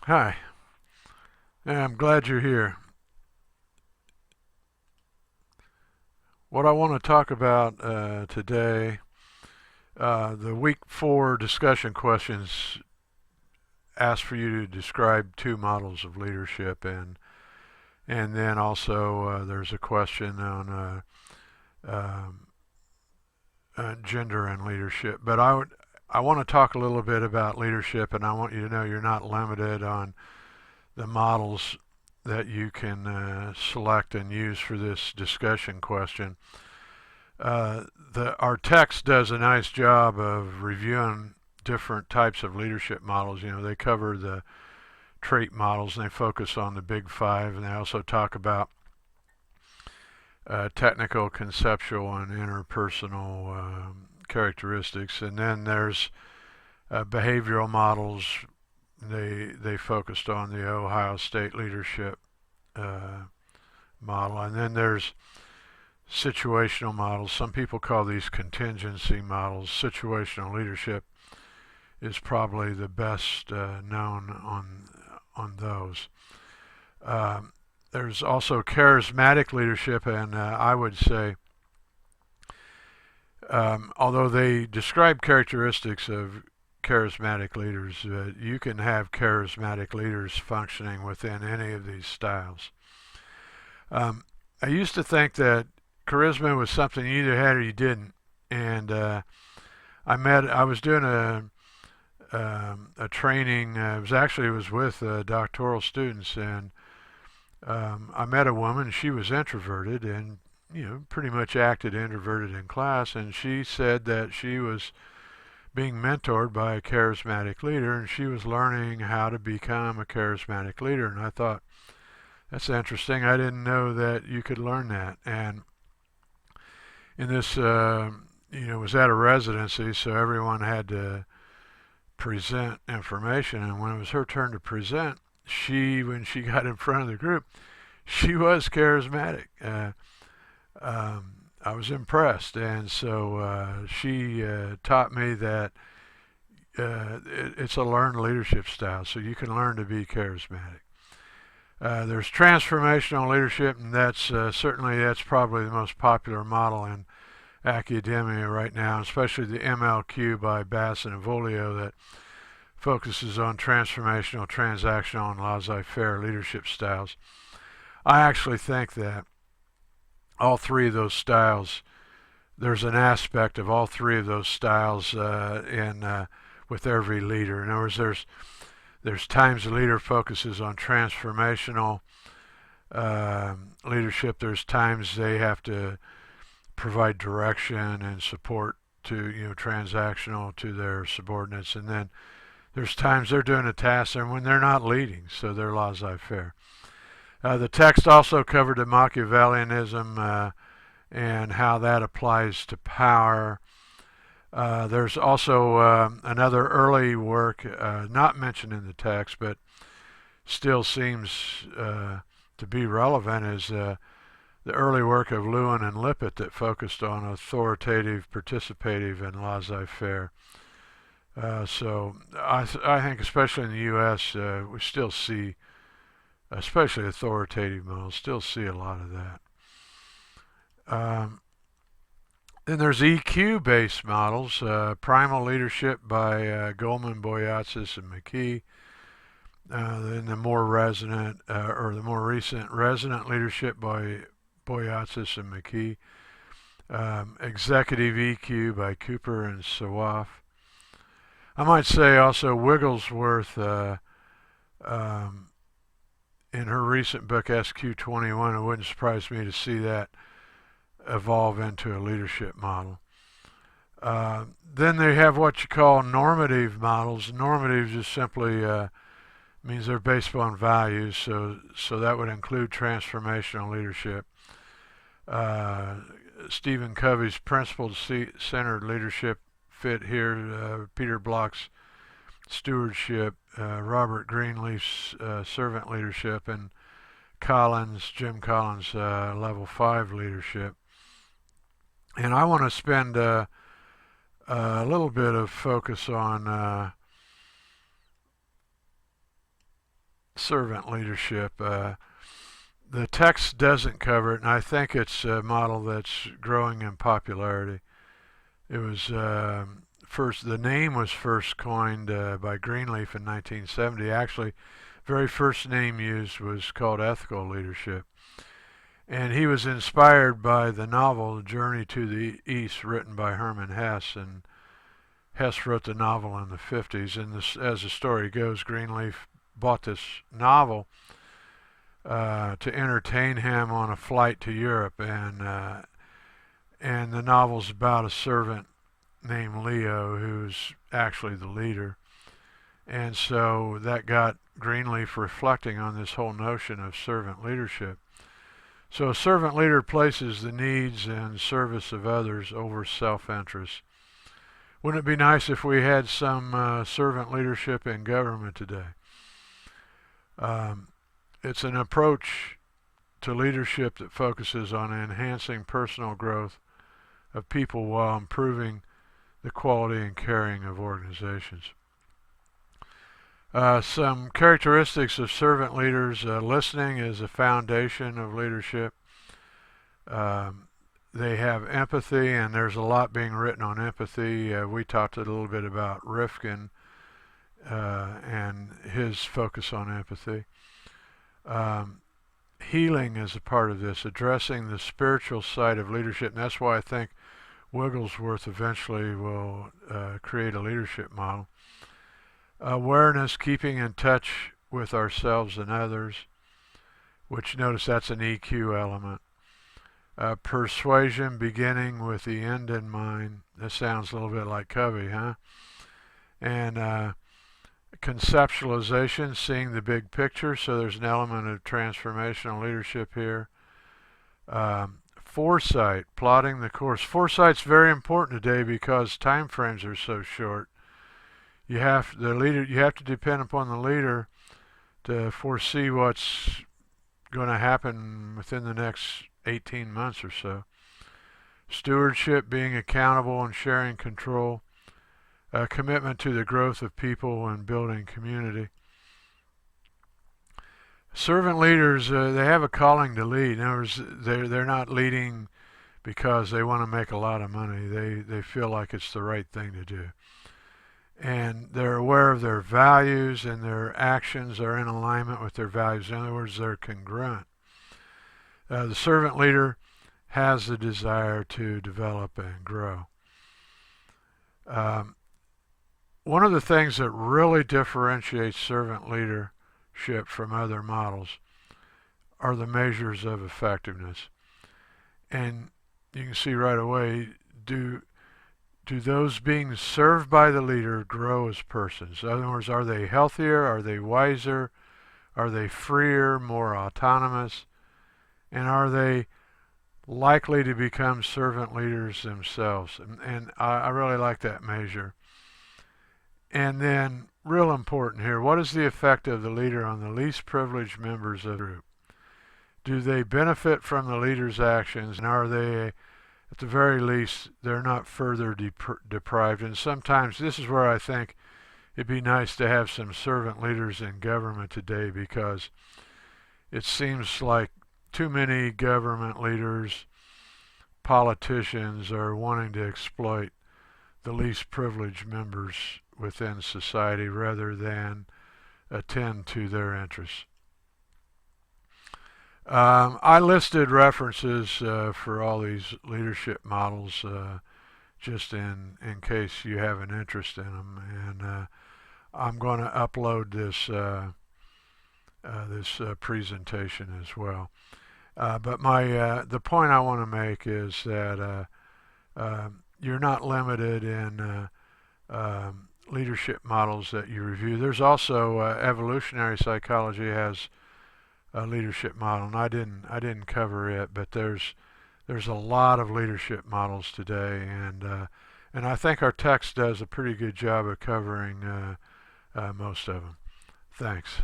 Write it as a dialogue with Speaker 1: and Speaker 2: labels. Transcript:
Speaker 1: Hi, I'm glad you're here. What I want to talk about today, the week 4 discussion questions ask for you to describe two models of leadership, and then also there's a question on um, gender and leadership. But I want to talk a little bit about leadership, and I want you to know you're not limited on the models that you can select and use for this discussion question. Our text does a nice job of reviewing different types of leadership models. They cover the trait models and they focus on the big five, and they also talk about technical, conceptual, and interpersonal characteristics. And then there's behavioral models. They focused on the Ohio State leadership uh, model, and then there's situational models. Some people call these contingency models. Situational leadership is probably the best known on those. Um, there's also charismatic leadership, and I would say, although they describe characteristics of charismatic leaders, you can have charismatic leaders functioning within any of these styles. Um, I used to think that charisma was something you either had or you didn't, and I was doing a training. It was with doctoral students, and I met a woman. She was introverted, and pretty much acted introverted in class. And she said that she was being mentored by a charismatic leader, and she was learning how to become a charismatic leader. And I thought, that's interesting. I didn't know that you could learn that. And in this, it was at a residency, so everyone had to present information. And when it was her turn to present, when she got in front of the group, she was charismatic. I was impressed, and so she taught me that it's a learned leadership style, so you can learn to be charismatic. There's transformational leadership, and that's probably the most popular model in academia right now, especially the MLQ by Bass and Avolio that focuses on transformational, transactional, and laissez-faire leadership styles. I actually think that all three of those styles, there's an aspect of all three of those styles in with every leader. In other words, there's times the leader focuses on transformational leadership. There's times they have to provide direction and support to transactional to their subordinates, and then there's times they're doing a task and when they're not leading, so they're laissez-faire. The text also covered the Machiavellianism and how that applies to power. There's also another early work, not mentioned in the text, but still seems to be relevant, is the early work of Lewin and Lippitt that focused on authoritative, participative, and laissez-faire. So I think, especially in the U.S., we still see, especially authoritative models, still see a lot of that. Um, then there's EQ-based models, primal leadership by Goldman, Boyatzis, and McKee. Then the more recent resonant leadership by Boyatzis and McKee. Executive EQ by Cooper and Sawaf. I might say also Wigglesworth, um, in her recent book SQ21, it wouldn't surprise me to see that evolve into a leadership model. Then they have what you call normative models. Normative just simply means they're based on values, so that would include transformational leadership. Uh, Stephen Covey's principle-centered leadership fit here. Peter Block's stewardship, Robert Greenleaf's servant leadership, and Jim Collins' level 5 leadership. And I want to spend a little bit of focus on servant leadership. The text doesn't cover it, and I think it's a model that's growing in popularity. It was first. The name was first coined by Greenleaf in 1970. Actually, very first name used was called ethical leadership, and he was inspired by the novel Journey to the East, written by Hermann Hesse. And Hesse wrote the novel in the 50s. And this, as the story goes, Greenleaf bought this novel to entertain him on a flight to Europe, and the novel's about a servant named Leo who's actually the leader. And so that got Greenleaf reflecting on this whole notion of servant leadership. So a servant leader places the needs and service of others over self-interest. Wouldn't it be nice if we had some servant leadership in government today? It's an approach to leadership that focuses on enhancing personal growth of people while improving the quality and caring of organizations. Some characteristics of servant leaders. Listening is a foundation of leadership. They have empathy, and there's a lot being written on empathy. We talked a little bit about Rifkin and his focus on empathy. Healing is a part of this, addressing the spiritual side of leadership, and that's why I think Wigglesworth eventually will create a leadership model. Awareness, keeping in touch with ourselves and others, which notice that's an EQ element. Persuasion, beginning with the end in mind. This sounds a little bit like Covey, huh? And conceptualization, seeing the big picture, so there's an element of transformational leadership here. Foresight, plotting the course. Foresight's very important today because time frames are so short. You have to depend upon the leader to foresee what's going to happen within the next 18 months or so. Stewardship, being accountable and sharing control. Commitment to the growth of people and building community. Servant leaders, they have a calling to lead. In other words, they're not leading because they want to make a lot of money. They feel like it's the right thing to do. And they're aware of their values, and their actions are in alignment with their values. In other words, they're congruent. The servant leader has the desire to develop and grow. One of the things that really differentiates servant leadership from other models are the measures of effectiveness. And you can see right away, do those being served by the leader grow as persons? In other words, are they healthier? Are they wiser? Are they freer, more autonomous? And are they likely to become servant leaders themselves? And I really like that measure. And then, real important here, what is the effect of the leader on the least privileged members of the group? Do they benefit from the leader's actions, and are they, at the very least, they're not further deprived? And sometimes this is where I think it'd be nice to have some servant leaders in government today, because it seems like too many government leaders, politicians, are wanting to exploit the least privileged members within society rather than attend to their interests. I listed references for all these leadership models just in case you have an interest in them, and I'm going to upload this presentation as well. But the point I want to make is that you're not limited in leadership models that you review. There's also evolutionary psychology has a leadership model, and I didn't cover it, but there's a lot of leadership models today, and I think our text does a pretty good job of covering most of them. Thanks.